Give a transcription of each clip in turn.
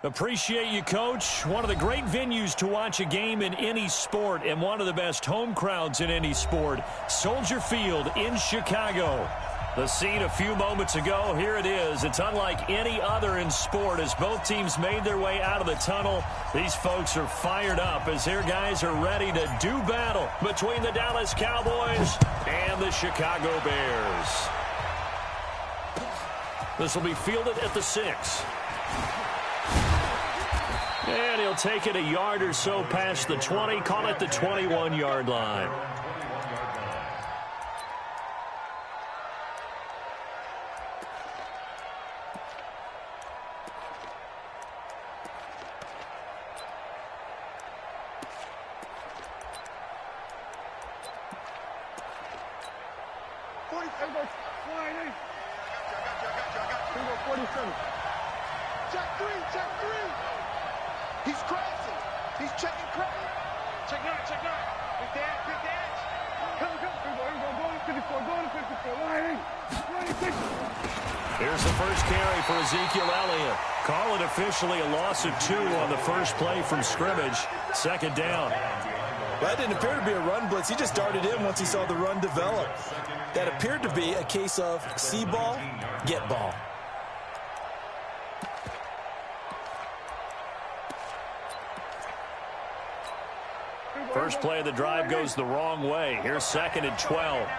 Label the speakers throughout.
Speaker 1: Appreciate you, Coach. One of the great venues to watch a game in any sport and one of the best home crowds in any sport. Soldier Field in Chicago. The scene a few moments ago, here it is. It's unlike any other in sport as both teams made their way out of the tunnel. These folks are fired up as their guys are ready to do battle between the Dallas Cowboys and the Chicago Bears. This will be fielded at the 6. And he'll take it a yard or so past the 20, call it the 21-yard line.
Speaker 2: He's crossing. He's checking credit. Check out. Big dash. Come. Going to 54. Going to 54.
Speaker 1: Here's the first carry for Ezekiel Elliott. Call it officially a loss of 2 on the first play from scrimmage. Second down.
Speaker 3: That didn't appear to be a run blitz. He just darted in once he saw the run develop. That appeared to be a case of see ball, get ball.
Speaker 1: First play of the drive goes the wrong way. Here's 2nd and 12.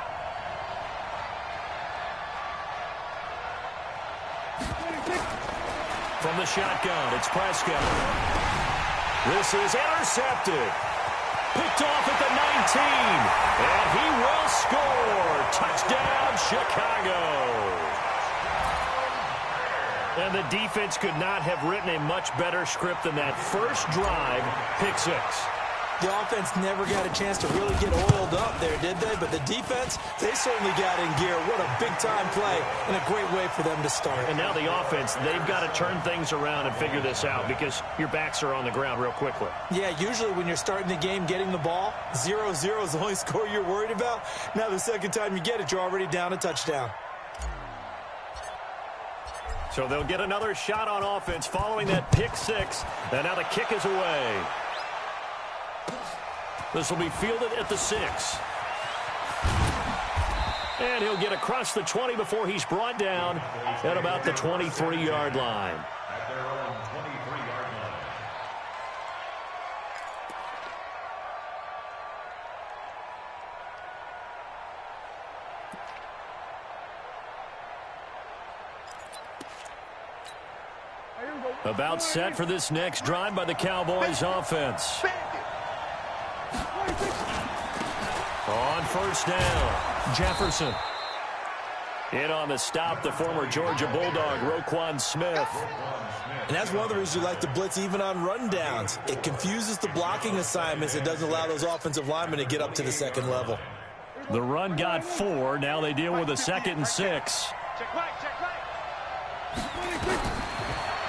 Speaker 1: From the shotgun, it's Prescott. This is intercepted. Picked off at the 19. And he will score. Touchdown, Chicago. And the defense could not have written a much better script than that first drive, pick 6.
Speaker 3: The offense never got a chance to really get oiled up there, did they? But the defense, they certainly got in gear. What a big-time play and a great way for them to start.
Speaker 1: And now the offense, they've got to turn things around and figure this out because your backs are on the ground real quickly.
Speaker 3: Yeah, usually when you're starting the game, getting the ball, 0-0 is the only score you're worried about. Now the second time you get it, you're already down a touchdown.
Speaker 1: So they'll get another shot on offense following that pick 6. And now the kick is away. This will be fielded at the 6. And he'll get across the 20 before he's brought down at about the 23-yard line. About set for this next drive by the Cowboys offense. On first down, Jefferson. In on the stop, the former Georgia Bulldog, Roquan Smith.
Speaker 3: And that's one of the reasons you like to blitz even on rundowns. It confuses the blocking assignments. It doesn't allow those offensive linemen to get up to the second level.
Speaker 1: The run got 4. Now they deal with a 2nd and 6.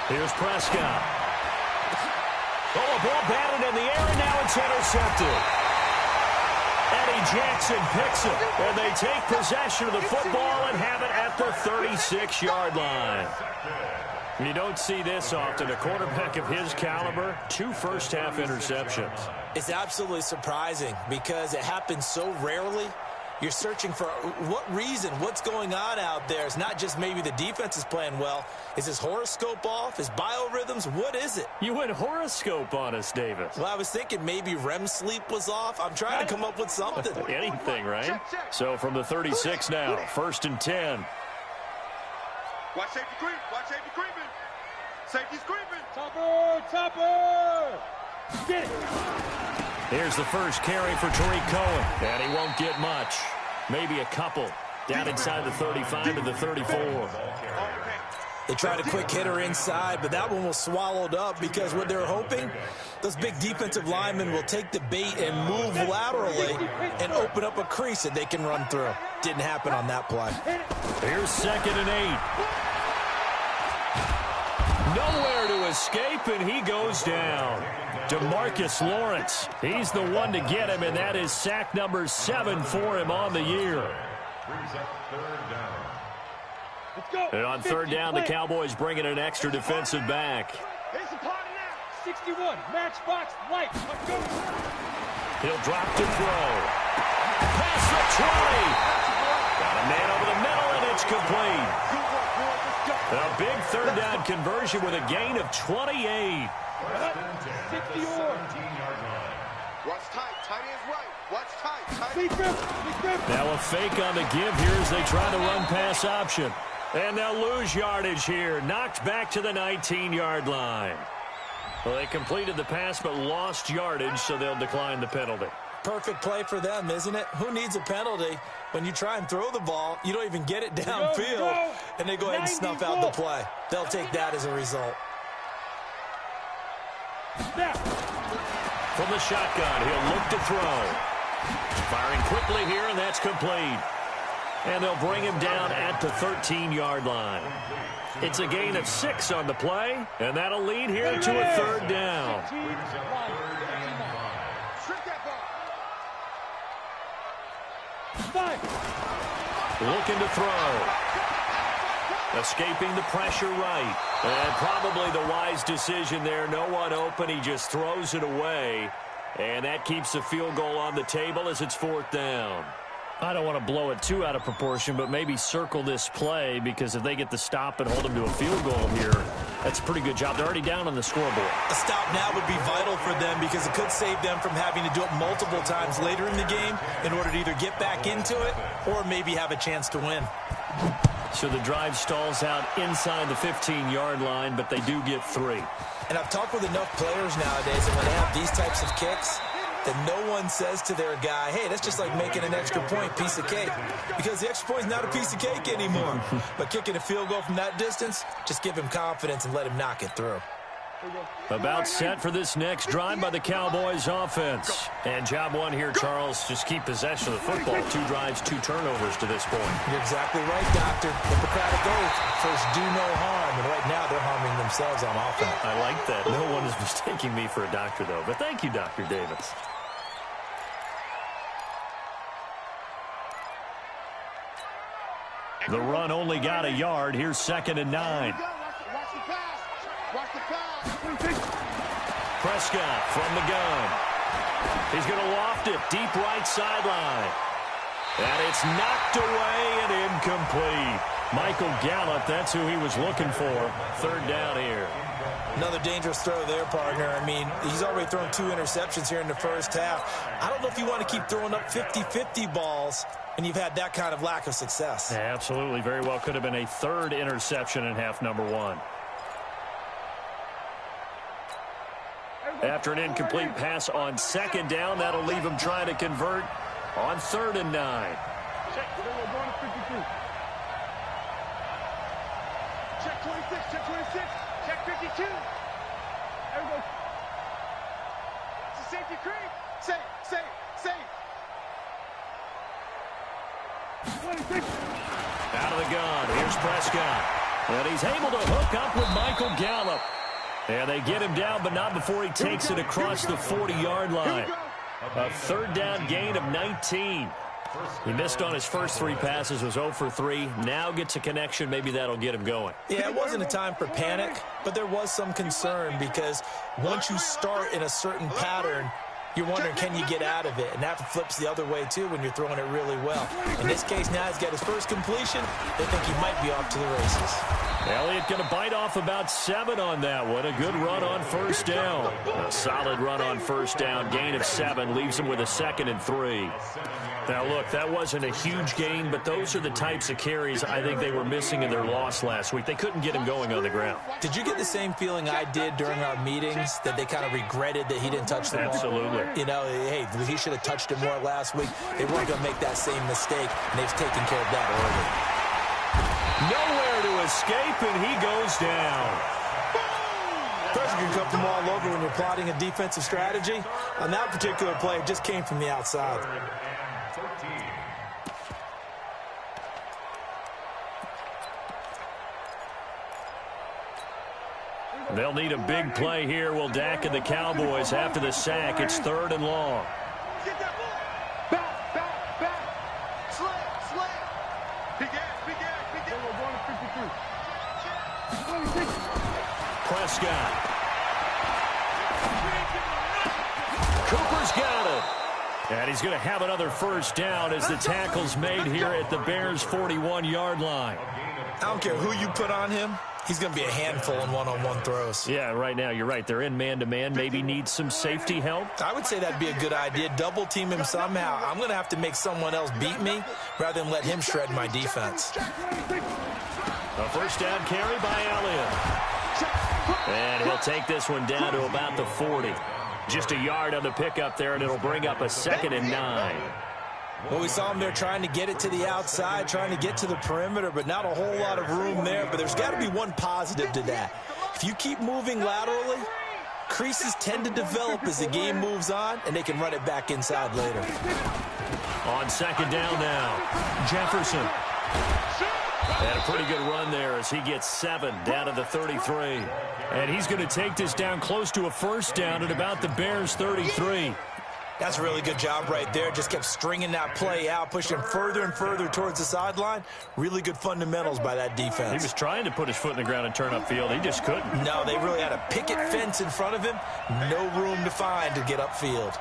Speaker 1: Here's Prescott. Oh, a ball batted in the air, and now it's intercepted. Eddie Jackson picks it, and they take possession of the football and have it at the 36-yard line. You don't see this often. A quarterback of his caliber, 2 first-half interceptions.
Speaker 3: It's absolutely surprising because it happens so rarely. You're searching for what reason, what's going on out there. It's not just maybe the defense is playing well. Is his horoscope off? His biorhythms? What is it?
Speaker 1: You went horoscope on us, Davis.
Speaker 3: Well, I was thinking maybe REM sleep was off. I'm trying to come up with something.
Speaker 1: Anything, right? So from the 36 now, 1st and 10.
Speaker 2: Watch safety creep. Watch safety creeping. Safety's creeping.
Speaker 4: Topper. Get it.
Speaker 1: Here's the first carry for Tariq Cohen. And he won't get much. Maybe a couple. Down inside the 35 to the 34.
Speaker 3: They tried a quick hitter inside, but that one was swallowed up because what they're hoping, those big defensive linemen will take the bait and move laterally and open up a crease that they can run through. Didn't happen on that play.
Speaker 1: Here's 2nd and 8. Nowhere to escape, and he goes down. DeMarcus Lawrence, he's the one to get him, and that is sack number 7 for him on the year. And on 3rd down, the Cowboys bring in an extra defensive back.
Speaker 2: Here's the
Speaker 4: 61, matchbox light. Let's go.
Speaker 1: He'll drop to throw. Past the 20. Got a man over the middle, and it's complete. A big third down conversion with a gain of 28.
Speaker 4: 60-yard.
Speaker 2: Watch tight. Tight ends right. Watch tight.
Speaker 1: Now a fake on the give here as they try to run pass option. And they'll lose yardage here. Knocked back to the 19-yard line. Well, they completed the pass but lost yardage, so they'll decline the penalty.
Speaker 3: Perfect play for them, isn't it? Who needs a penalty when you try and throw the ball, you don't even get it downfield, and they go ahead and snuff out the play. They'll take that as a result.
Speaker 1: From the shotgun, he'll look to throw. Firing quickly here, and that's complete. And they'll bring him down at the 13-yard line. It's a gain of 6 on the play, and that'll lead here to a third down. Looking to throw. Escaping the pressure right. And probably the wise decision there. No one open. He just throws it away. And that keeps the field goal on the table as it's fourth down. I don't want to blow it too out of proportion, but maybe circle this play, because if they get the stop and hold them to a field goal here, that's a pretty good job. They're already down on the scoreboard.
Speaker 3: A stop now would be vital for them, because it could save them from having to do it multiple times later in the game in order to either get back into it or maybe have a chance to win.
Speaker 1: So the drive stalls out inside the 15-yard line, but they do get 3.
Speaker 3: And I've talked with enough players nowadays, and when they have these types of kicks, that no one says to their guy, hey, that's just like making an extra point, piece of cake. Because the extra point is not a piece of cake anymore. But kicking a field goal from that distance, just give him confidence and let him knock it through.
Speaker 1: About set for this next drive by the Cowboys offense. And job one here, Charles, just keep possession of the football. 2 drives, 2 turnovers to this point.
Speaker 3: You're exactly right, Doctor. Hippocratic oath. First, do no harm. And right now, they're harming themselves on offense.
Speaker 1: I like that. No one is mistaking me for a doctor, though. But thank you, Dr. Davis. The run only got a yard. Here's 2nd and 9. Prescott from the gun. He's going to loft it deep right sideline. And it's knocked away and incomplete. Michael Gallup, that's who he was looking for. Third down here.
Speaker 3: Another dangerous throw there, partner. I mean, he's already thrown 2 interceptions here in the first half. I don't know if you want to keep throwing up 50-50 balls when you've had that kind of lack of success.
Speaker 1: Yeah, absolutely. Very well could have been a 3rd interception in half number 1. After an incomplete pass on 2nd down, that'll leave him trying to convert on 3rd and 9.
Speaker 4: Check 26, check 26, check 52. There we go. It's a safety creep. Safe. 26.
Speaker 1: Out of the gun, here's Prescott. And he's able to hook up with Michael Gallup. And they get him down, but not before he takes it across the 40-yard line. A 3rd down gain of 19. He missed on his first 3 passes, was 0 for 3. Now gets a connection. Maybe that'll get him going.
Speaker 3: Yeah, it wasn't a time for panic, but there was some concern, because once you start in a certain pattern, you're wondering, can you get out of it? And that flips the other way, too, when you're throwing it really well. In this case, now he's got his first completion. They think he might be off to the races.
Speaker 1: Elliott going to bite off about 7 on that one. A good run on first down. A solid run on first down. Gain of 7 leaves him with a 2nd and 3. Now, look, that wasn't a huge gain, but those are the types of carries I think they were missing in their loss last week. They couldn't get him going on the ground.
Speaker 3: Did you get the same feeling I did during our meetings, that they kind of regretted that he didn't touch the ball?
Speaker 1: Absolutely.
Speaker 3: You know, hey, he should have touched it more last week. They weren't going to make that same mistake, and they've taken care of that early.
Speaker 1: Nowhere to escape, and he goes down.
Speaker 3: Pressure can come from all over when you're plotting a defensive strategy. On that particular play, it just came from the outside.
Speaker 1: They'll need a big play here. Will Dak and the Cowboys after the sack. It's 3rd and long.
Speaker 2: Get that ball. Back. Slam. Big ass.
Speaker 4: We're going to 53. 26.
Speaker 1: Prescott. Cooper's got it. And he's going to have another first down as the tackle's made here at the Bears' 41-yard line.
Speaker 3: I don't care who you put on him. He's going to be a handful in one-on-one throws.
Speaker 1: Yeah, right now, you're right. They're in man-to-man. Maybe need some safety help.
Speaker 3: I would say that'd be a good idea. Double team him somehow. I'm going to have to make someone else beat me rather than let him shred my defense.
Speaker 1: A first down carry by Elliott. And he'll take this one down to about the 40. Just a yard on the pickup there, and it'll bring up a 2nd and 9.
Speaker 3: Well, we saw him there trying to get it to the outside, trying to get to the perimeter, but not a whole lot of room there. But there's got to be one positive to that. If you keep moving laterally, creases tend to develop as the game moves on, and they can run it back inside later.
Speaker 1: On 2nd down now, Jefferson. And a pretty good run there as he gets 7 down to the 33. And he's going to take this down close to a first down at about the Bears' 33.
Speaker 3: That's a really good job right there. Just kept stringing that play out, pushing further and further towards the sideline. Really good fundamentals by that defense.
Speaker 1: He was trying to put his foot in the ground and turn upfield. He just couldn't.
Speaker 3: No, they really had a picket fence in front of him. No room to find to get upfield.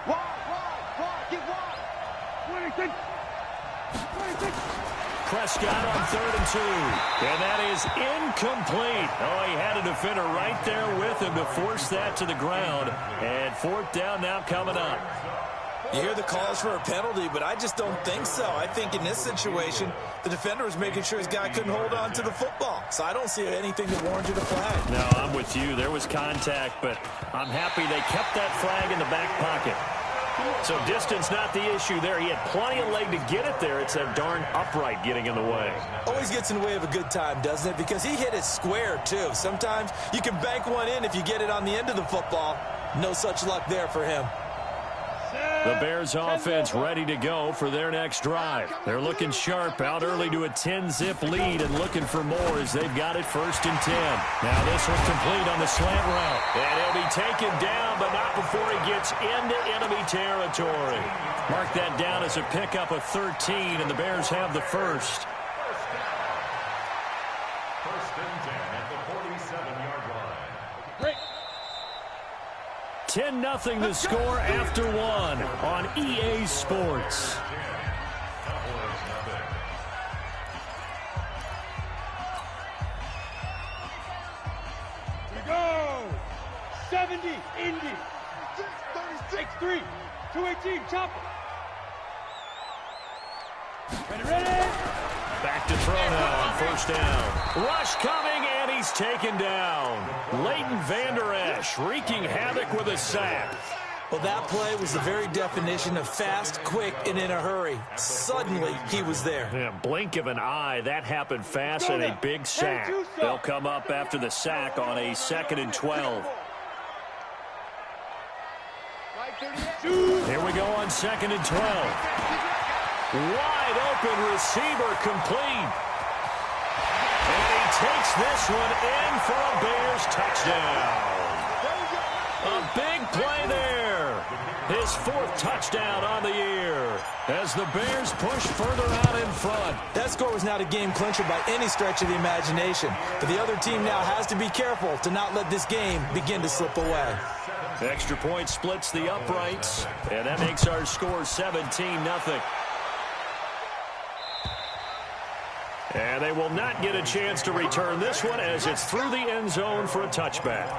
Speaker 1: Prescott on 3rd and 2. And that is incomplete. Oh, he had a defender right there with him to force that to the ground. And 4th down now coming up.
Speaker 3: You hear the calls for a penalty, but I just don't think so. I think in this situation, the defender was making sure his guy couldn't hold on to the football. So I don't see anything that warranted a flag.
Speaker 1: No, I'm with you. There was contact, but I'm happy they kept that flag in the back pocket. So distance not the issue there. He had plenty of leg to get it there. It's that darn upright getting in the way.
Speaker 3: Always gets in the way of a good time, doesn't it? Because he hit it square, too. Sometimes you can bank one in if you get it on the end of the football. No such luck there for him.
Speaker 1: The Bears offense ready to go for their next drive. They're looking sharp, out early to a 10-zip lead and looking for more as they've got it 1st and 10. Now this one complete on the slant route. And he'll be taken down, but not before he gets into enemy territory. Mark that down as a pickup of 13, and the Bears have the first.
Speaker 5: 1st and 10 at the 47-yard line.
Speaker 4: Break.
Speaker 1: 10-0 the score after 1 on EA Sports.
Speaker 4: We go. 70, Indy. 6-3, 218, chopper. Ready.
Speaker 1: Back to throw now on 1st down. Rush coming, and he's taken down. Leighton Vander Esch wreaking havoc with a sack.
Speaker 3: Well, that play was the very definition of fast, quick, and in a hurry. Suddenly, he was there.
Speaker 1: Yeah, blink of an eye, that happened fast, and a big sack. They'll come up after the sack on a 2nd and 12. Here we go on 2nd and 12. Wide open receiver complete. And he takes this one in for a Bears touchdown. A big play there. His 4th touchdown on the year as the Bears push further out in front.
Speaker 3: That score was not a game clincher by any stretch of the imagination. But the other team now has to be careful to not let this game begin to slip away.
Speaker 1: Extra point splits the uprights, and that makes our score 17-0. And they will not get a chance to return this one as it's through the end zone for a touchback.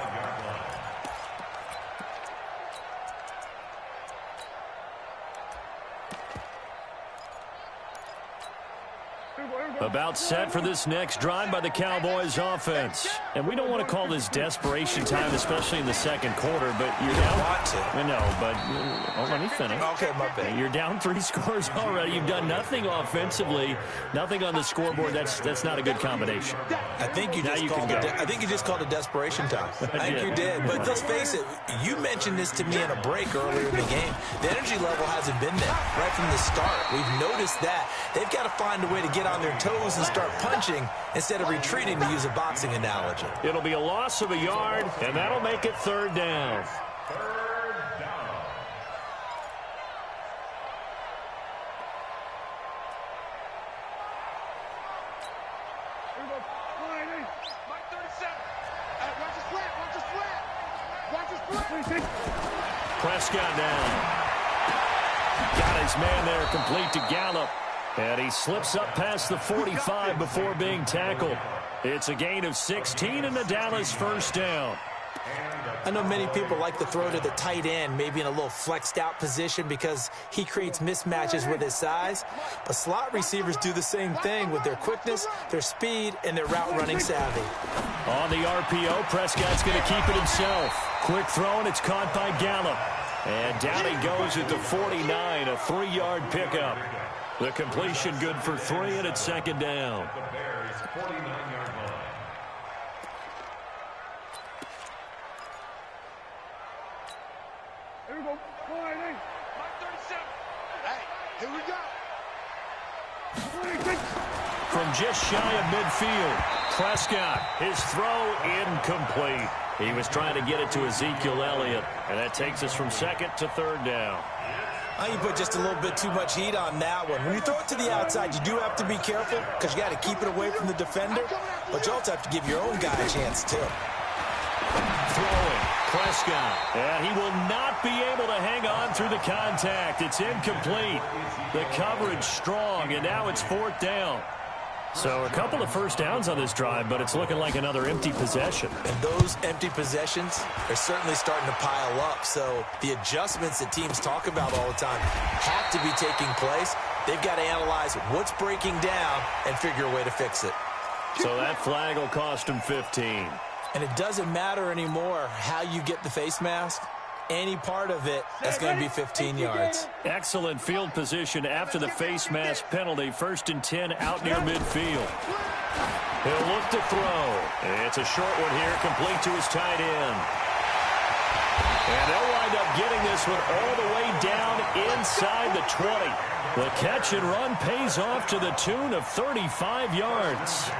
Speaker 1: About set for this next drive by the Cowboys offense. And we don't want to call this desperation time, especially in the 2nd quarter, but you're down.
Speaker 3: Want to.
Speaker 1: I know, but let me finish.
Speaker 3: Okay, my bad.
Speaker 1: You're down 3 scores already. You've done nothing offensively, nothing on the scoreboard. That's not a good combination.
Speaker 3: I think you just called it desperation time. I think you did. But let's face it, you mentioned this to me in a break earlier in the game. The energy level hasn't been there right from the start. We've noticed that. They've got to find a way to get on their toes and start punching instead of retreating, to use a boxing analogy.
Speaker 1: It'll be a loss of a yard, and that'll make it 3rd down.
Speaker 5: 3rd down.
Speaker 4: Mike 37. Watch his flat. Watch his flat. Watch his
Speaker 1: Prescott down. Got his man there, complete to Gallup. And he slips up past the 45 before being tackled. It's a gain of 16 and the Dallas first down.
Speaker 3: I know many people like to throw to the tight end, maybe in a little flexed out position because he creates mismatches with his size. But slot receivers do the same thing with their quickness, their speed, and their route running savvy.
Speaker 1: On the RPO, Prescott's going to keep it himself. Quick throw, and it's caught by Gallup. And down he goes at the 49, a 3-yard pickup. The completion good for 3, and it's second down.
Speaker 5: The Bears' 49-yard line.
Speaker 4: Here we go. 37. Hey, here we go.
Speaker 1: From just shy of midfield, Prescott, his throw incomplete. He was trying to get it to Ezekiel Elliott, and that takes us from second to third down.
Speaker 3: I can put just a little bit too much heat on that one. When you throw it to the outside, you do have to be careful because you got to keep it away from the defender, but you also have to give your own guy a chance too.
Speaker 1: Throwing, Prescott, and he will not be able to hang on through the contact. It's incomplete. The coverage strong, and now it's fourth down. So a couple of first downs on this drive, but it's looking like another empty possession.
Speaker 3: And those empty possessions are certainly starting to pile up. So the adjustments that teams talk about all the time have to be taking place. They've got to analyze what's breaking down and figure a way to fix it.
Speaker 1: So that flag will cost him 15.
Speaker 3: And it doesn't matter anymore how you get the face mask. Any part of it, that's going to be 15 yards.
Speaker 1: Excellent field position after the face mask penalty. 1st and 10 out near midfield. He'll look to throw. It's a short one here, complete to his tight end. And they'll wind up getting this one all the way down inside the 20. The catch and run pays off to the tune of 35 yards.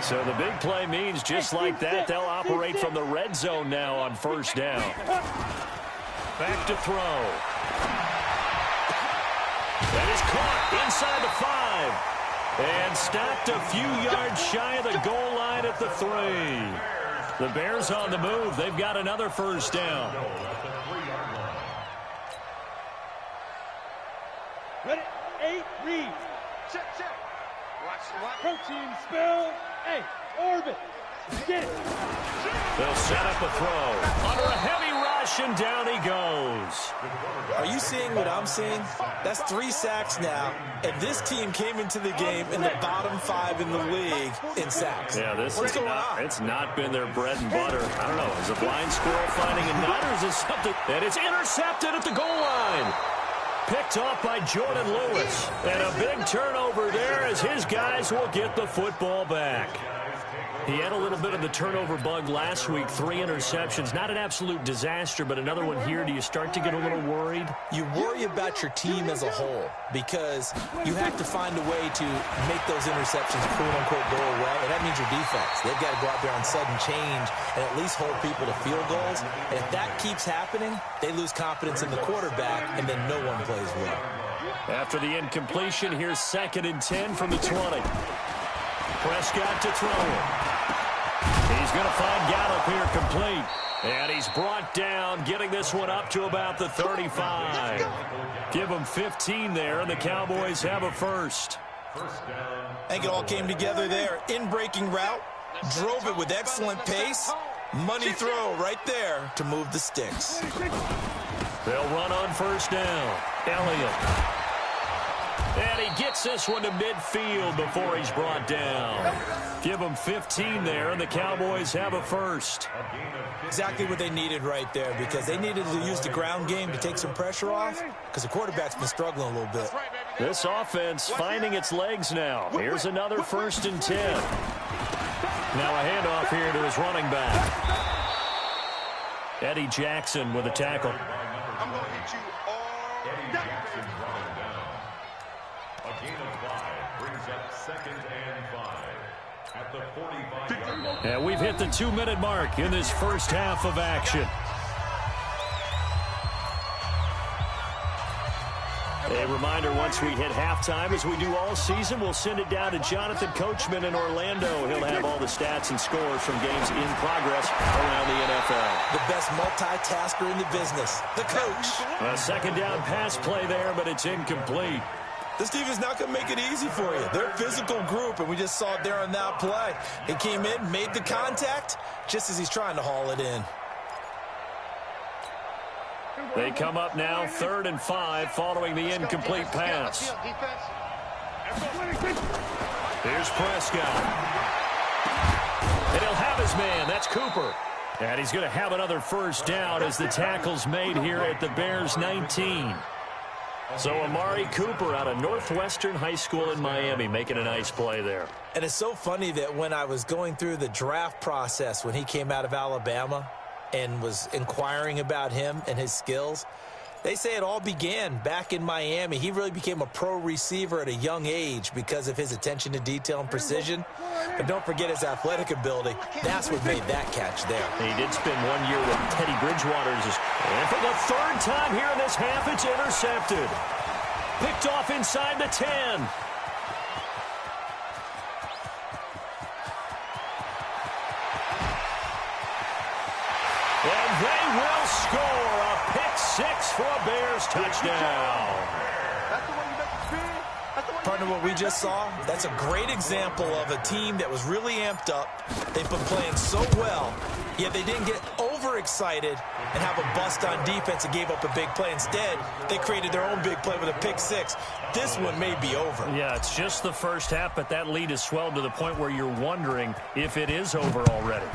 Speaker 1: So the big play means just like that, they'll operate from the red zone now on first down. Back to throw. That is caught inside the 5. And stopped a few yards shy of the goal line at the 3. The Bears on the move. They've got another first down.
Speaker 4: Ready? 8, read. Check. Protein spell. Hey, orbit. Get it.
Speaker 1: They'll set up a throw. Under a heavy rush, and down he goes.
Speaker 3: Are you seeing what I'm seeing? That's 3 sacks now, and this team came into the game in the bottom 5 in the league in sacks.
Speaker 1: Yeah,
Speaker 3: What's going on?
Speaker 1: It's not been their bread and butter. I don't know. Is a blind squirrel finding a nut, or is it something? And it's intercepted at the goal line. Picked off by Jordan Lewis. And a big turnover there as his guys will get the football back. He had a little bit of the turnover bug last week. 3 interceptions. Not an absolute disaster, but another one here. Do you start to get a little worried?
Speaker 3: You worry about your team as a whole because you have to find a way to make those interceptions quote-unquote go away, and that means your defense. They've got to go out there on sudden change and at least hold people to field goals. And if that keeps happening, they lose confidence in the quarterback, and then no one plays well.
Speaker 1: After the incompletion, here's 2nd and 10 from the 20. Prescott to throw it. He's going to find Gallup here complete. And he's brought down, getting this one up to about the 35. Give him 15 there, and the Cowboys have a first.
Speaker 3: I think it all came together there. In-breaking route, drove it with excellent pace. Money throw right there to move the sticks.
Speaker 1: They'll run on first down. Elliott. And he gets this one to midfield before he's brought down. Give him 15 there, and the Cowboys have a first.
Speaker 3: Exactly what they needed right there, because they needed to use the ground game to take some pressure off, because the quarterback's been struggling a little bit.
Speaker 1: This offense finding its legs now. Here's another 1st and 10. Now a handoff here to his running back. Eddie Jackson with a tackle.
Speaker 2: I'm going to hit you all
Speaker 5: Eddie Jackson's running down. A gain of 5 brings up 2nd and 5 at the 45-yard line.
Speaker 1: And we've hit the 2-minute mark in this first half of action. A reminder, once we hit halftime, as we do all season, we'll send it down to Jonathan Coachman in Orlando. He'll have all the stats and scores from games in progress around the NFL.
Speaker 3: the best multitasker in the business, the coach.
Speaker 1: A second down pass play there, but it's incomplete.
Speaker 3: This defense not going to make it easy for you. They're a physical group, and we just saw it there on that play. He came in, made the contact, just as he's trying to haul it in.
Speaker 1: They come up now 3rd and 5 following the incomplete pass. Here's Prescott. And he'll have his man. That's Cooper. And he's going to have another first down as the tackle's made here at the Bears 19. So Amari Cooper out of Northwestern High School in Miami making a nice play there.
Speaker 3: And it's so funny that when I was going through the draft process when he came out of Alabama and was inquiring about him and his skills, they say it all began back in Miami. He really became a pro receiver at a young age because of his attention to detail and precision. But don't forget his athletic ability. That's what made that catch there.
Speaker 1: He did spend 1 year with Teddy Bridgewater's. And for the 3rd time here in this half, it's intercepted. Picked off inside the 10. And they will score a pick 6 for a Bears touchdown.
Speaker 3: Partner, what we just saw, that's a great example of a team that was really amped up. They've been playing so well, yet they didn't get overexcited and have a bust on defense and gave up a big play. Instead, they created their own big play with a pick 6. This one may be over.
Speaker 1: Yeah, it's just the first half, but that lead has swelled to the point where you're wondering if it is over already.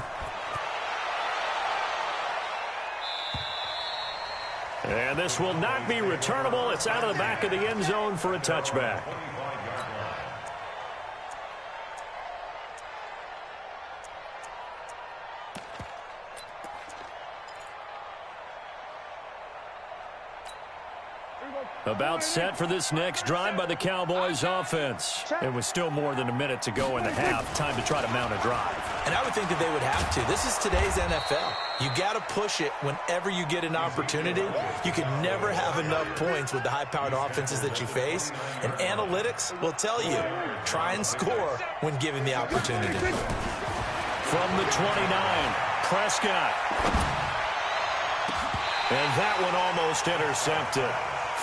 Speaker 1: And this will not be returnable. It's out of the back of the end zone for a touchback. About set for this next drive by the Cowboys offense. And with still more than a minute to go in the half, time to try to mount a drive.
Speaker 3: And I would think that they would have to. This is today's NFL. You got to push it whenever you get an opportunity. You can never have enough points with the high-powered offenses that you face. And analytics will tell you, try and score when given the opportunity.
Speaker 1: From the 29, Prescott. And that one almost intercepted.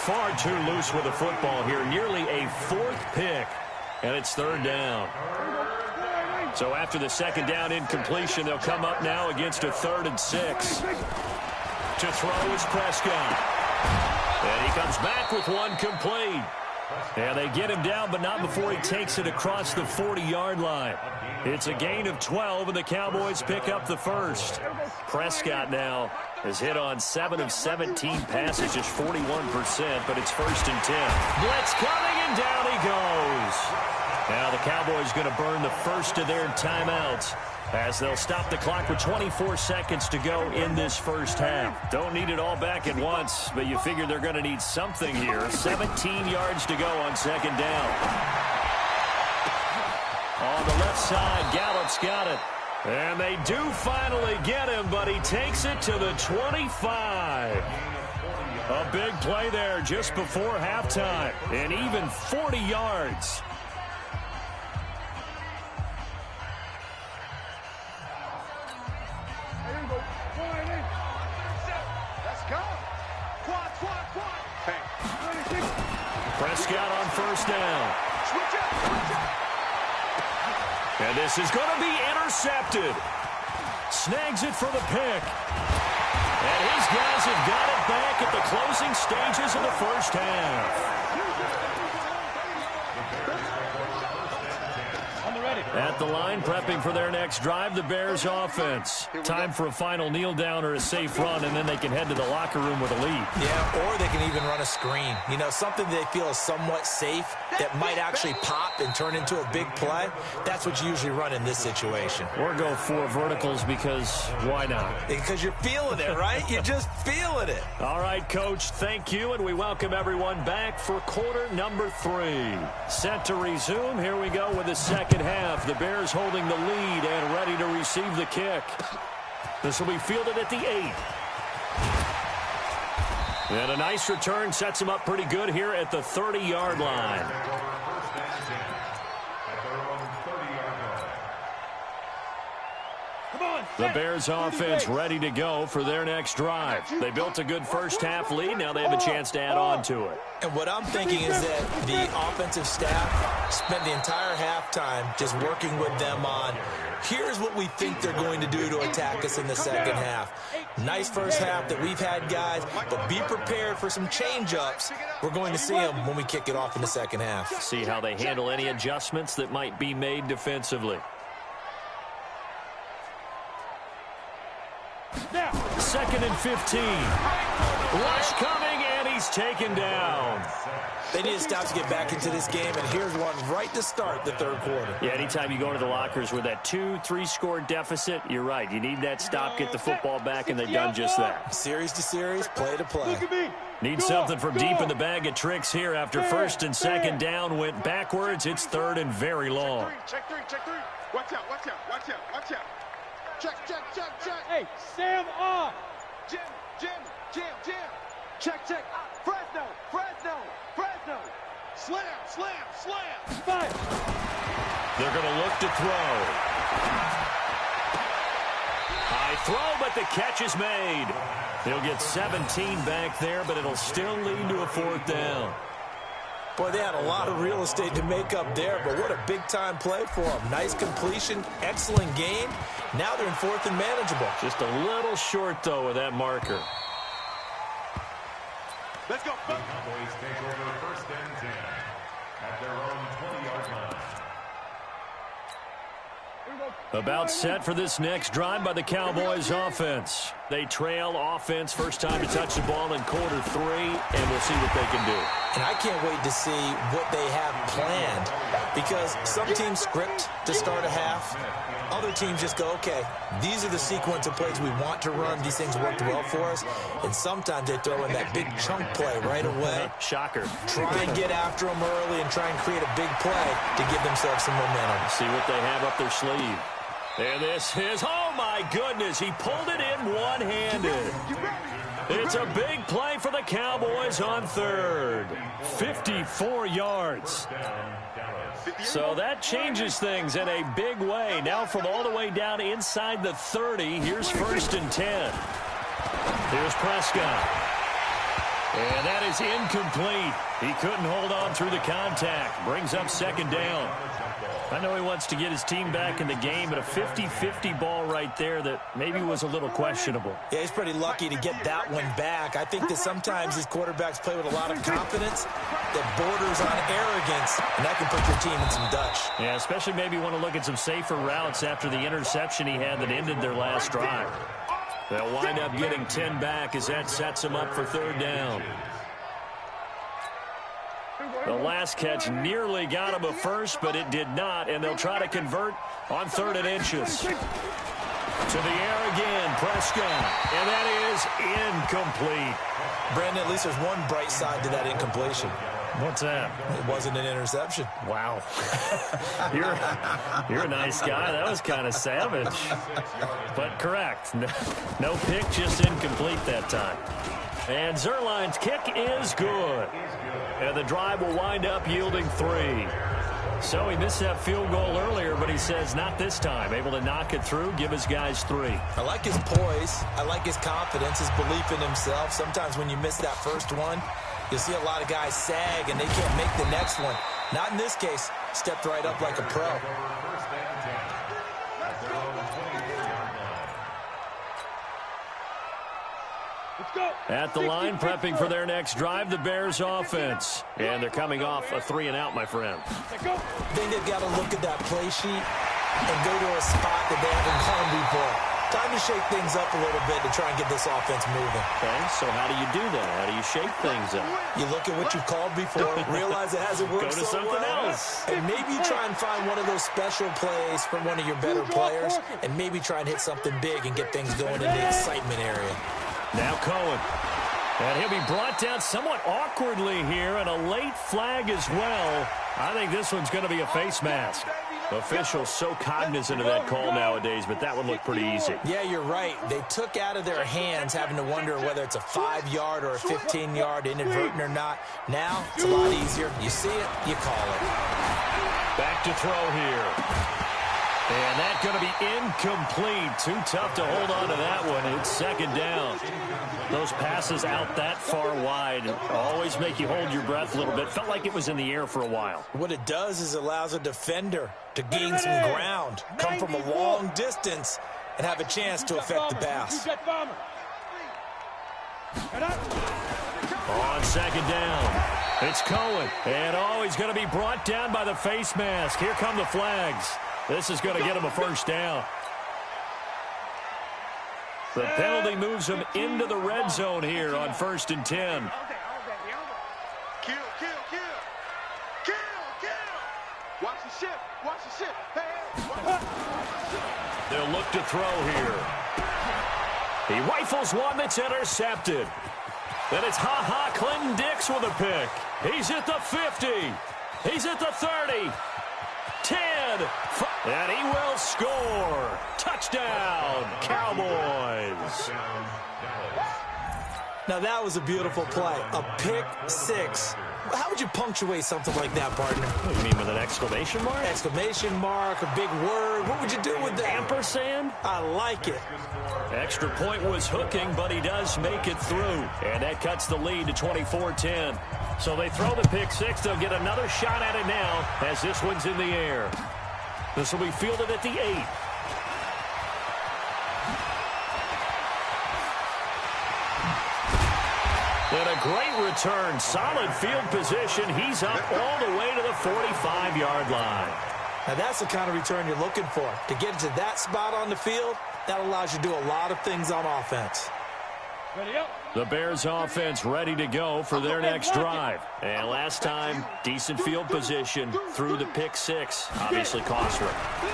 Speaker 1: Far too loose with the football here. Nearly a 4th pick. And it's 3rd down. So after the second down incompletion, they'll come up now against a 3rd and 6. To throw is Prescott. And he comes back with one complete. And they get him down, but not before he takes it across the 40-yard line. It's a gain of 12, and the Cowboys pick up the first. Prescott now has hit on 7 of 17 passes, just 41%, but it's 1st and 10. Blitz coming, and down he goes. Now the Cowboys going to burn the first of their timeouts as they'll stop the clock with 24 seconds to go in this first half. Don't need it all back at once, but you figure they're going to need something here. 17 yards to go on second down. On the left side, Gallup's got it. And they do finally get him, but he takes it to the 25. A big play there just before halftime, and even 40 yards. Prescott on first down. And this is going to be intercepted. Snags it for the pick. And his guys have got it back at the closing stages of the first half. At the line, prepping for their next drive, the Bears offense. Time for a final kneel down or a safe run, and then they can head to the locker room with a lead.
Speaker 3: Yeah, or they can even run a screen. You know, something they feel is somewhat safe that might actually pop and turn into a big play. That's what you usually run in this situation.
Speaker 1: Or go 4 verticals because why not?
Speaker 3: Because you're feeling it, right? You're just feeling it.
Speaker 1: All right, Coach, thank you, and we welcome everyone back for quarter number 3. Set to resume. Here we go with the second half. The Bears holding the lead and ready to receive the kick. This will be fielded at the 8. And a nice return sets him up pretty good here at the 30-yard line.
Speaker 4: Come on,
Speaker 1: The Bears offense ready to go for their next drive. They built a good first-half lead. Now they have a chance to add on to it.
Speaker 3: And what I'm thinking is that the offensive staff spent the entire halftime just working with them on, here's what we think they're going to do to attack us in the second half. Nice first half that we've had, guys, but be prepared for some change-ups. We're going to see them when we kick it off in the second half.
Speaker 1: See how they handle any adjustments that might be made defensively. Second and 15. Rush coming, and he's taken down.
Speaker 3: They need to stop to get back into this game, and here's one right to start the third quarter.
Speaker 1: Yeah, anytime you go into the lockers with that 2-3 score deficit, you're right. You need that stop, get the football back, and they've done just that.
Speaker 3: Series to series, play to play.
Speaker 1: Need something from deep in the bag of tricks here after first and second down went backwards. It's third and very long.
Speaker 2: Check three. Watch out. Check.
Speaker 4: Hey, Sam off. Jim. Check. Fresno. Slam. Five.
Speaker 1: They're going to look to throw. High throw, but the catch is made. He'll get 17 back there, but it'll still lead to a fourth down.
Speaker 3: Boy, they had a lot of real estate to make up there, but what a big-time play for them. Nice completion, excellent game. Now they're in fourth and manageable.
Speaker 1: Just a little short, though, with that marker.
Speaker 2: Let's go.
Speaker 5: Cowboys take over first and 10 at their own 20-yard line.
Speaker 1: About set for this next drive by the Cowboys offense. They trail offense first time to touch the ball in quarter 3, and we'll see what they can do.
Speaker 3: And I can't wait to see what they have planned, because some teams script to start a half. Other teams just go, okay, these are the sequence of plays we want to run. These things worked well for us. And sometimes they throw in that big chunk play right away.
Speaker 1: Shocker.
Speaker 3: Try and get after them early and try and create a big play to give themselves some momentum.
Speaker 1: See what they have up their sleeve. And this is, oh my goodness, he pulled it in one-handed. It's a big play for the Cowboys on third. 54 yards. So that changes things in a big way. Now from all the way down inside the 30, here's first and 10. Here's Prescott. And that is incomplete. He couldn't hold on through the contact. Brings up second down. I know he wants to get his team back in the game, but a 50-50 ball right there that maybe was a little questionable.
Speaker 3: Yeah, he's pretty lucky to get that one back. I think that sometimes these quarterbacks play with a lot of confidence that borders on arrogance, and that can put your team in some Dutch.
Speaker 1: Yeah, especially maybe want to look at some safer routes after the interception he had that ended their last drive. They'll wind up getting 10 back as that sets them up for third down. The last catch nearly got him a first, but it did not, and they'll try to convert on third and inches. To the air again, Prescott, and that is incomplete.
Speaker 3: Brandon, at least there's one bright side to that incompletion.
Speaker 1: What's that?
Speaker 3: It wasn't an interception.
Speaker 1: Wow. You're a nice guy. That was kind of savage. But correct. No pick, just incomplete that time. And Zerline's kick is good. And the drive will wind up yielding 3. So he missed that field goal earlier, but he says not this time. Able to knock it through, give his guys 3.
Speaker 3: I like his poise. I like his confidence, his belief in himself. Sometimes when you miss that first one, you'll see a lot of guys sag and they can't make the next one. Not in this case. Stepped right up like a pro.
Speaker 1: At the line, prepping for their next drive, the Bears offense. And they're coming off a 3-and-out, my friend.
Speaker 3: I think they've got to look at that play sheet and go to a spot that they haven't gone before. Time to shake things up a little bit to try and get this offense moving.
Speaker 1: Okay, so how do you do that? How do you shake things up?
Speaker 3: You look at what you've called before, realize it hasn't worked
Speaker 1: Go to something else.
Speaker 3: and maybe try and find one of those special plays from one of your better players, and maybe try and hit something big and get things going in the excitement area.
Speaker 1: Now Cohen. And he'll be brought down somewhat awkwardly here, and a late flag as well. I think this one's going to be a face mask. Officials so cognizant of that call nowadays, but that one looked pretty easy.
Speaker 3: Yeah, you're right. They took out of their hands having to wonder whether it's a 5-yard or a 15-yard inadvertent or not. Now, it's a lot easier. You see it, you call it.
Speaker 1: Back to throw here. And that's going to be incomplete. Too tough to hold on to that one. It's second down. Those passes out that far wide always make you hold your breath a little bit. Felt like it was in the air for a while.
Speaker 3: What it does is it allows a defender to gain some ground, come from a long distance, and have a chance to affect the pass.
Speaker 1: On second down, it's Cohen. And he's going to be brought down by the face mask. Here come the flags. This is going to get him a first down. The penalty moves him into the red zone here on 1st and 10.
Speaker 2: Kill. Watch the ship. Hey.
Speaker 1: They'll look to throw here. He rifles one that's intercepted. Then it's Clinton Dix with a pick. He's at the 50. He's at the 30. 10. And he will score. Touchdown, Cowboys.
Speaker 3: Now that was a beautiful play. A pick six. How would you punctuate something like that, partner?
Speaker 1: What do you mean, with an exclamation mark?
Speaker 3: Exclamation mark, a big word. What would you do with that?
Speaker 1: Ampersand?
Speaker 3: I like it.
Speaker 1: Extra point was hooking, but he does make it through. And that cuts the lead to 24-10. So they throw the pick six. They'll get another shot at it now as this one's in the air. This will be fielded at the 8. And a great return. Solid field position. He's up all the way to the 45-yard line.
Speaker 3: Now that's the kind of return you're looking for. To get to that spot on the field, that allows you to do a lot of things on offense.
Speaker 4: Ready up.
Speaker 1: The Bears offense ready to go for their next drive. And last time, decent field position through the pick six. Obviously costly.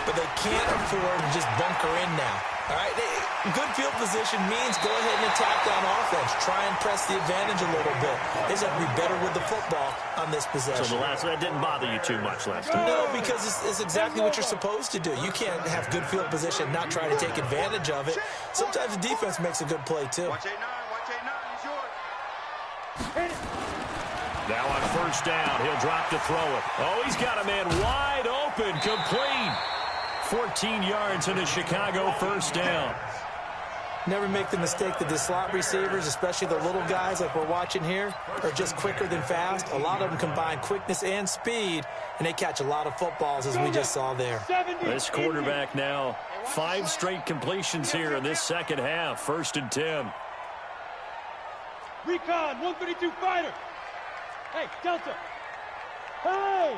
Speaker 3: But they can't afford to just bunker in now. All right, good field position means go ahead and attack on offense. Try and press the advantage a little bit. They just have to be better with the football on this possession.
Speaker 1: So that didn't bother you too much last time?
Speaker 3: No, because it's exactly what you're supposed to do. You can't have good field position and not try to take advantage of it. Sometimes the defense makes a good play, too.
Speaker 2: Watch 8-9, he's yours.
Speaker 1: Now on first down, he'll drop to throw it. Oh, he's got a man wide open, complete. 14 yards in a Chicago first down.
Speaker 3: Never make the mistake that the slot receivers, especially the little guys like we're watching here, are just quicker than fast. A lot of them combine quickness and speed, and they catch a lot of footballs, as we just saw there.
Speaker 1: This quarterback now, 5 straight completions here in this second half. 1st and 10.
Speaker 4: Recon, 132 fighter. Hey, Delta. Hey!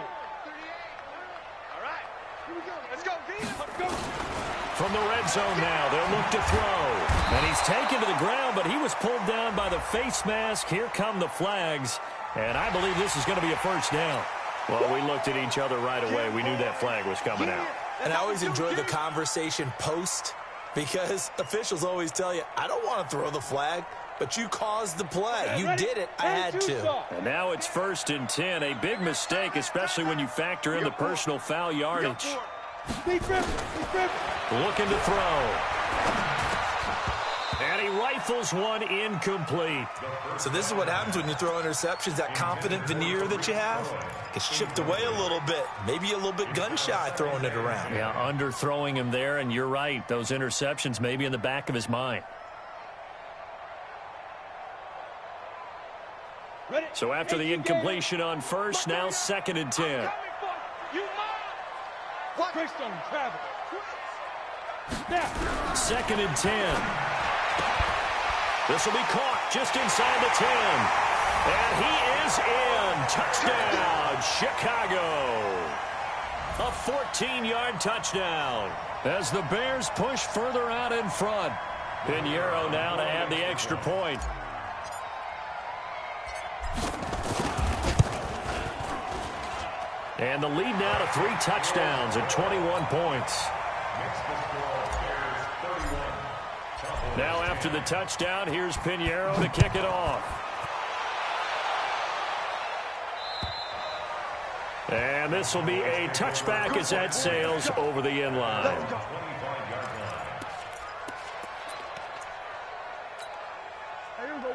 Speaker 2: Let's go, D. Let's go.
Speaker 1: From the red zone now, they'll look to throw. And he's taken to the ground, but he was pulled down by the face mask. Here come the flags. And I believe this is going to be a first down. Well, we looked at each other right away. We knew that flag was coming out.
Speaker 3: And I always enjoy the conversation post, because officials always tell you, I don't want to throw the flag, but you caused the play. You did it. I had to.
Speaker 1: And now it's 1st and 10. A big mistake, especially when you factor in the personal foul yardage. Looking to throw. And he rifles one incomplete.
Speaker 3: So this is what happens when you throw interceptions. That confident veneer that you have gets chipped away a little bit. Maybe a little bit gun-shy throwing it around.
Speaker 1: Yeah, underthrowing him there, and you're right. Those interceptions may be in the back of his mind. So after the incompletion on first, now 2nd and 10. Second and 10. This will be caught just inside the 10. And he is in. Touchdown, Chicago. A 14-yard touchdown as the Bears push further out in front. Pinheiro now to add the extra point. And the lead now to 3 touchdowns and 21 points. Now after the touchdown, here's Pinheiro to kick it off. And this will be a touchback as that sails over the end line.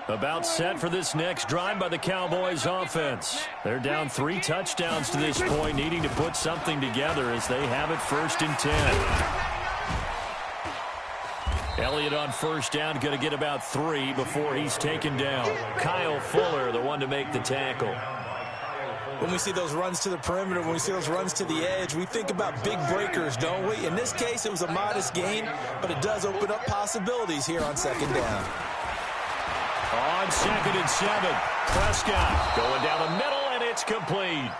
Speaker 1: About set for this next drive by the Cowboys offense. They're down 3 touchdowns to this point, needing to put something together as they have it 1st and 10. Elliott on 1st down, going to get about 3 before he's taken down. Kyle Fuller, the one to make the tackle.
Speaker 3: When we see those runs to the perimeter, when we see those runs to the edge, we think about big breakers, don't we? In this case, it was a modest gain, but it does open up possibilities here on 2nd down.
Speaker 1: On 2nd and 7, Prescott going down the middle, and it's complete.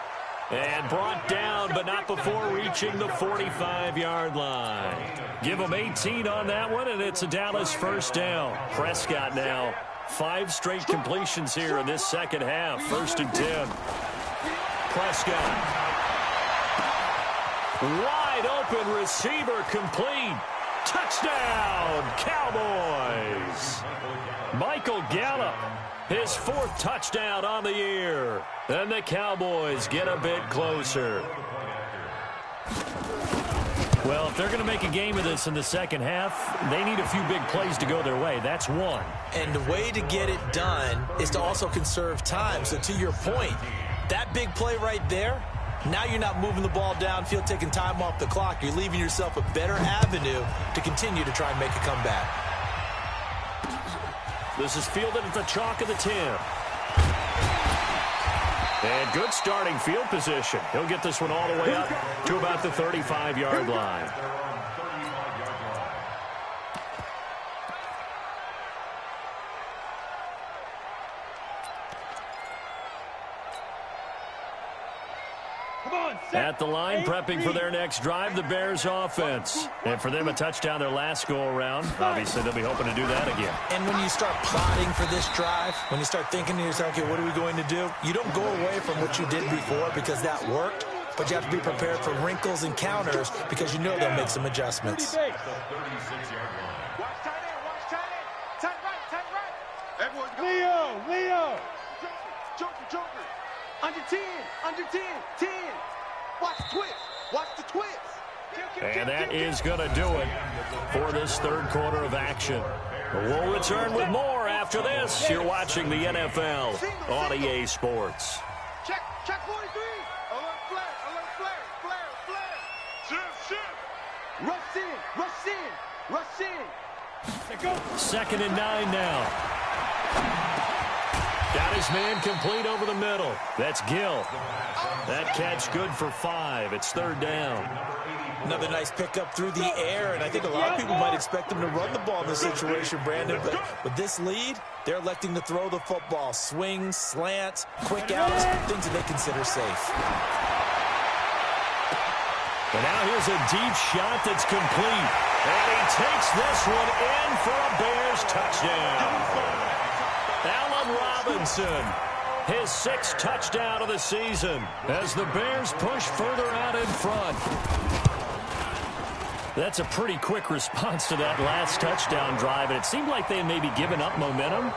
Speaker 1: And brought down, but not before reaching the 45-yard line. Give them 18 on that one, and it's a Dallas 1st down. Prescott now 5 straight completions here in this second half. 1st and 10. Prescott. Wide open receiver complete. Touchdown, Cowboys. Michael Gallup, his 4th touchdown on the year. And the Cowboys get a bit closer. Well, if they're going to make a game of this in the second half, they need a few big plays to go their way. That's one.
Speaker 3: And the way to get it done is to also conserve time. So to your point, that big play right there, now you're not moving the ball downfield, taking time off the clock. You're leaving yourself a better avenue to continue to try and make a comeback.
Speaker 1: This is fielded at the chalk of the 10. And good starting field position. He'll get this one all the way up to about the 35-yard line. At the line, prepping for their next drive, the Bears offense. And for them, a touchdown their last go-around. Obviously, they'll be hoping to do that again.
Speaker 3: And when you start plotting for this drive, when you start thinking to yourself, okay, what are we going to do? You don't go away from what you did before because that worked, but you have to be prepared for wrinkles and counters because you know they'll make some adjustments.
Speaker 4: Watch tight end, watch tight end. Tight right.
Speaker 2: Everyone go.
Speaker 4: Leo. Joker. Under 10, 10. Watch the twist.
Speaker 1: And that is going to do it for this 3rd quarter of action. We'll return with more after this. You're watching the NFL on EA Sports.
Speaker 4: Check 43. Alert flare. Shift. Rush in.
Speaker 1: 2nd and 9 now. Got his man complete over the middle. That's Gill. That catch good for 5. It's 3rd down.
Speaker 3: Another nice pickup through the air, and I think a lot of people might expect them to run the ball in this situation, Brandon, but with this lead, they're electing to throw the football. Swings, slants, quick outs, things that they consider safe.
Speaker 1: And now here's a deep shot that's complete. And he takes this one in for a Bears touchdown. Allen Robinson, his 6th touchdown of the season as the Bears push further out in front. That's a pretty quick response to that last touchdown drive, and it seemed like they had maybe given up momentum.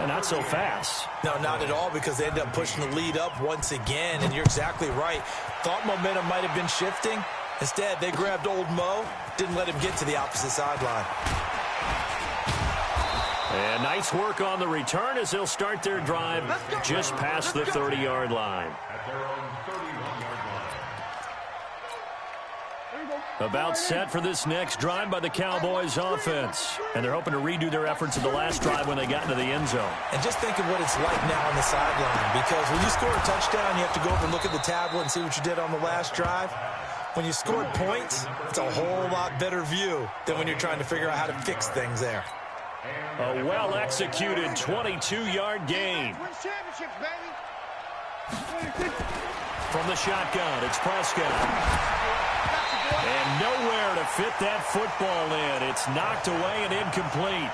Speaker 1: Not so fast.
Speaker 3: No, not at all, because they ended up pushing the lead up once again, and you're exactly right. Thought momentum might have been shifting. Instead, they grabbed old Mo, didn't let him get to the opposite sideline.
Speaker 1: And nice work on the return as they'll start their drive just past the 30-yard line. About set for this next drive by the Cowboys offense. And they're hoping to redo their efforts in the last drive when they got into the end zone.
Speaker 3: And just think of what it's like now on the sideline, because when you score a touchdown, you have to go over and look at the tablet and see what you did on the last drive. When you scored points, it's a whole lot better view than when you're trying to figure out how to fix things there.
Speaker 1: A well-executed 22-yard gain. From the shotgun, it's Prescott. And nowhere to fit that football in. It's knocked away and incomplete.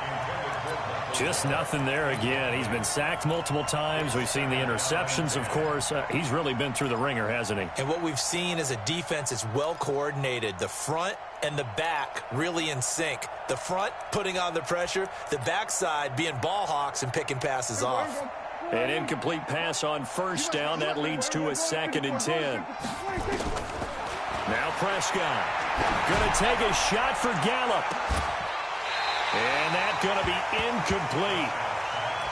Speaker 1: Just nothing there again. He's been sacked multiple times. We've seen the interceptions, of course. He's really been through the ringer, hasn't he?
Speaker 3: And what we've seen is a defense that's well coordinated. The front and the back really in sync. The front putting on the pressure, the backside being ball hawks and picking passes off.
Speaker 1: An incomplete pass on 1st down. That leads to a 2nd and 10. Now Prescott going to take a shot for Gallup. And that's going to be incomplete.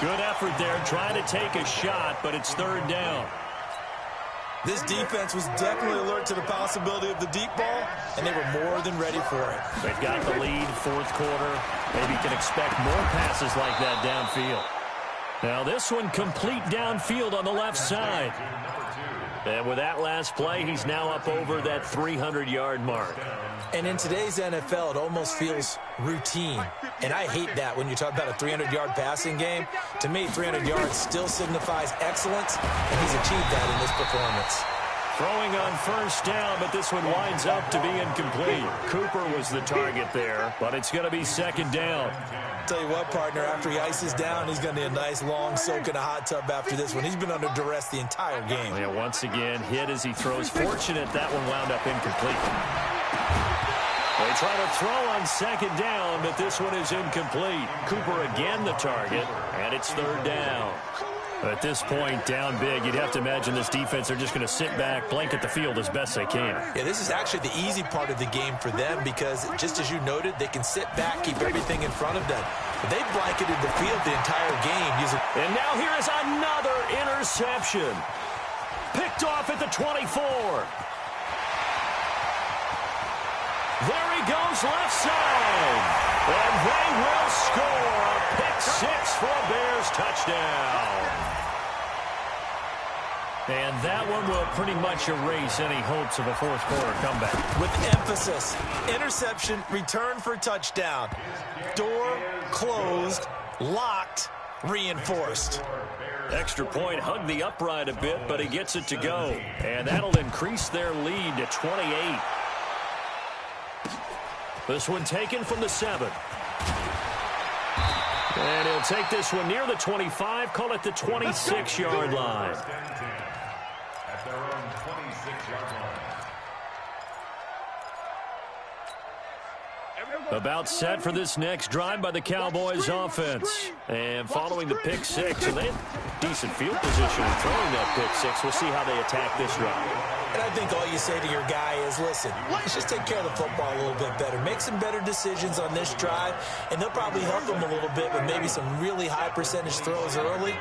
Speaker 1: Good effort there, trying to take a shot, but it's third down.
Speaker 3: This defense was definitely alert to the possibility of the deep ball, and they were more than ready for it.
Speaker 1: They've got the lead, fourth quarter. Maybe can expect more passes like that downfield. Now this one complete downfield on the left side. And with that last play, he's now up over that 300-yard mark.
Speaker 3: And in today's NFL, it almost feels routine. And I hate that when you talk about a 300-yard passing game. To me, 300 yards still signifies excellence, and he's achieved that in this performance.
Speaker 1: Throwing on first down, but this one winds up to be incomplete. Cooper was the target there, but it's going to be second down.
Speaker 3: Tell you what, partner, after he ices down, he's going to need a nice long soak in a hot tub after this one. He's been under duress the entire game.
Speaker 1: Yeah, once again, hit as he throws. Fortunate that one wound up incomplete. They try to throw on second down, but this one is incomplete. Cooper again the target, and it's third down. At this point, down big, you'd have to imagine this defense are just going to sit back, blanket the field as best they can.
Speaker 3: Yeah, this is actually the easy part of the game for them because, just as you noted, they can sit back, keep everything in front of them. But they've blanketed the field the entire game.
Speaker 1: And now here is another interception. Picked off at the 24. There he goes, left side. And they will score a pick six for a Bears touchdown. And that one will pretty much erase any hopes of a fourth quarter comeback.
Speaker 3: With emphasis, interception, return for touchdown. Door closed, locked, reinforced.
Speaker 1: Extra point, hugged the upright a bit, but he gets it to go. And that'll increase their lead to 28. This one taken from the 7. And he'll take this one near the 25, call it the 26-yard line.
Speaker 5: At their own 26-yard line.
Speaker 1: About set for this next drive by the Cowboys offense. And following the pick six, and they have decent field position in throwing that pick six. We'll see how they attack this drive.
Speaker 3: And I think all you say to your guy is, listen, let's just take care of the football a little bit better. Make some better decisions on this drive, and they'll probably help him a little bit with maybe some really high percentage throws early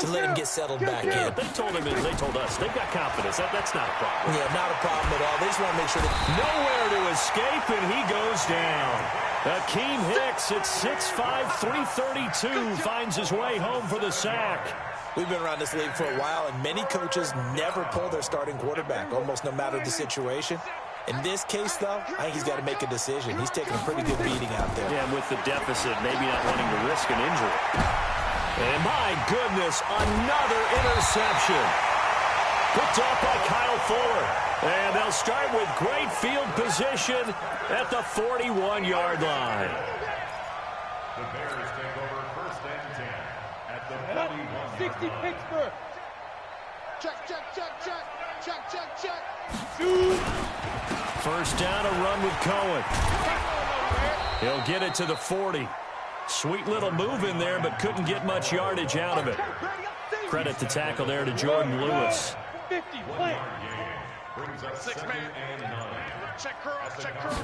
Speaker 3: to let him get settled back in.
Speaker 1: They told him, they told us, they've got confidence. That's not a problem.
Speaker 3: Yeah, not a problem at all. They just want to make sure that
Speaker 1: nowhere to escape, and he goes down. Akeem Hicks at 6'5", 332 finds his way home for the sack.
Speaker 3: We've been around this league for a while, and many coaches never pull their starting quarterback, almost no matter the situation. In this case, though, I think he's got to make a decision. He's taking a pretty good beating out there.
Speaker 1: Yeah, and with the deficit, maybe not wanting to risk an injury. And my goodness, another interception. Picked off by Kyle Fuller. And they'll start with great field position at the 41-yard line.
Speaker 5: The Bears take over first and 10 at the 41-yard
Speaker 4: 60
Speaker 5: line.
Speaker 4: Pittsburgh.
Speaker 2: Check, check, check, check. Check, check, check.
Speaker 1: First down, a run with Cohen. He'll get it to the 40. Sweet little move in there, but couldn't get much yardage out of it. Credit the tackle there to Jordan Lewis.
Speaker 4: 50, play.
Speaker 5: Brings up 2nd and 9.
Speaker 2: Check curls, check curls.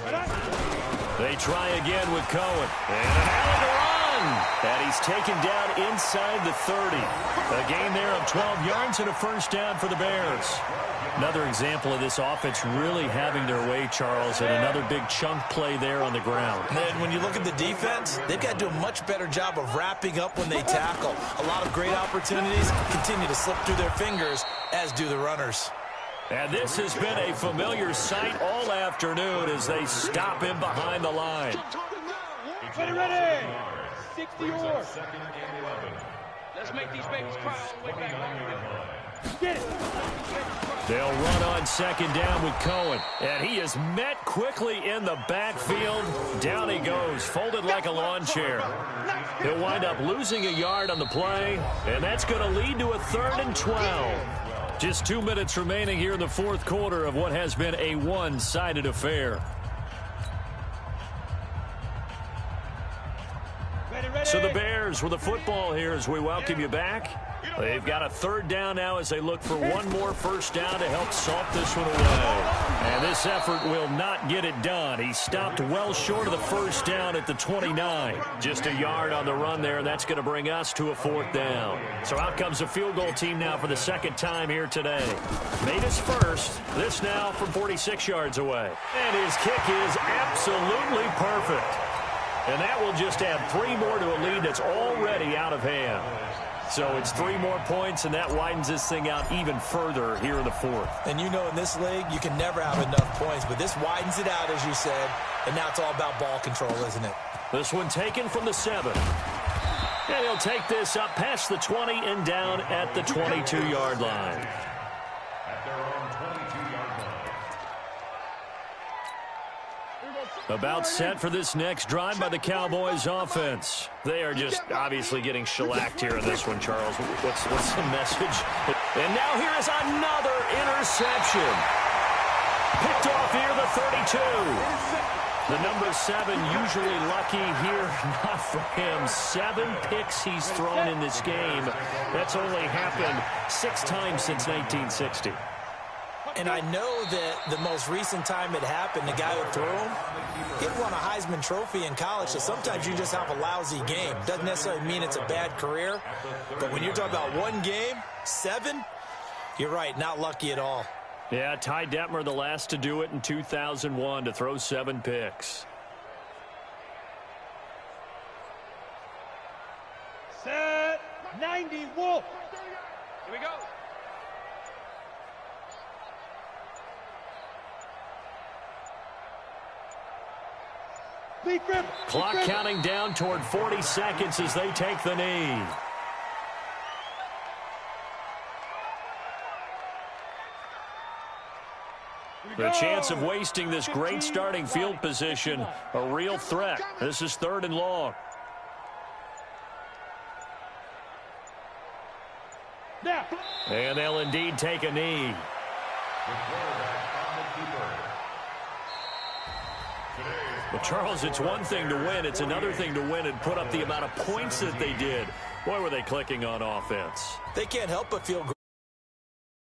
Speaker 1: They try again with Cohen. And an alley to run. And he's taken down inside the 30. A gain there of 12 yards and a first down for the Bears. Another example of this offense really having their way, Charles, and another big chunk play there on the ground.
Speaker 3: And then when you look at the defense, they've got to do a much better job of wrapping up when they tackle. A lot of great opportunities continue to slip through their fingers, as do the runners.
Speaker 1: And this has been a familiar sight all afternoon as they stop him behind the line.
Speaker 4: Ready. 60
Speaker 5: Brings up
Speaker 4: or.
Speaker 5: 2nd and 11.
Speaker 4: Let's make these babies cry all the way back.
Speaker 5: 29-yard line.
Speaker 4: Get it.
Speaker 1: They'll run on second down with Cohen. And he is met quickly in the backfield. Down he goes, folded like a lawn chair. He'll wind up losing a yard on the play, and that's going to lead to a 3rd and 12. Just 2 minutes remaining here in the fourth quarter of what has been a one-sided affair.
Speaker 4: Ready.
Speaker 1: So the Bears Bears with the football here as we welcome you back. They've got a third down now as they look for one more first down to help salt this one away. And this effort will not get it done. He stopped well short of the first down at the 29. Just a yard on the run there. That's going to bring us to a fourth down. So out comes a field goal team now for the second time here today. Made his first. This now from 46 yards away. And his kick is absolutely perfect. And that will just add 3 more to a lead that's already out of hand. So it's 3 more points, and that widens this thing out even further here in the fourth.
Speaker 3: And you know in this league, you can never have enough points, but this widens it out, as you said, and now it's all about ball control, isn't it?
Speaker 1: This one taken from the 7. And he'll take this up past the 20 and down at the 22-yard line.
Speaker 5: At their own 22-yard line.
Speaker 1: About set for this next drive by the Cowboys offense. They are just obviously getting shellacked here in this one, Charles. What's the message? And now here is another interception. Picked off here, the 32. The number 7 usually lucky here. Not for him. 7 picks he's thrown in this game. That's only happened 6 times since 1960.
Speaker 3: And I know that the most recent time it happened, the guy who threw him, he won a Heisman Trophy in college, so sometimes you just have a lousy game. Doesn't necessarily mean it's a bad career, but when you're talking about one game, 7, you're right, not lucky at all.
Speaker 1: Yeah, Ty Detmer, the last to do it in 2001, to throw 7 picks.
Speaker 4: Set 90, Wolf.
Speaker 2: Here we go.
Speaker 1: Clock counting down toward 40 seconds as they take the knee. The chance of wasting this great starting field position, a real threat. This is 3rd and long. And they'll indeed take a knee. But, Charles, it's one thing to win. It's another thing to win and put up the amount of points that they did. Boy, were they clicking on offense.
Speaker 3: They can't help but feel great.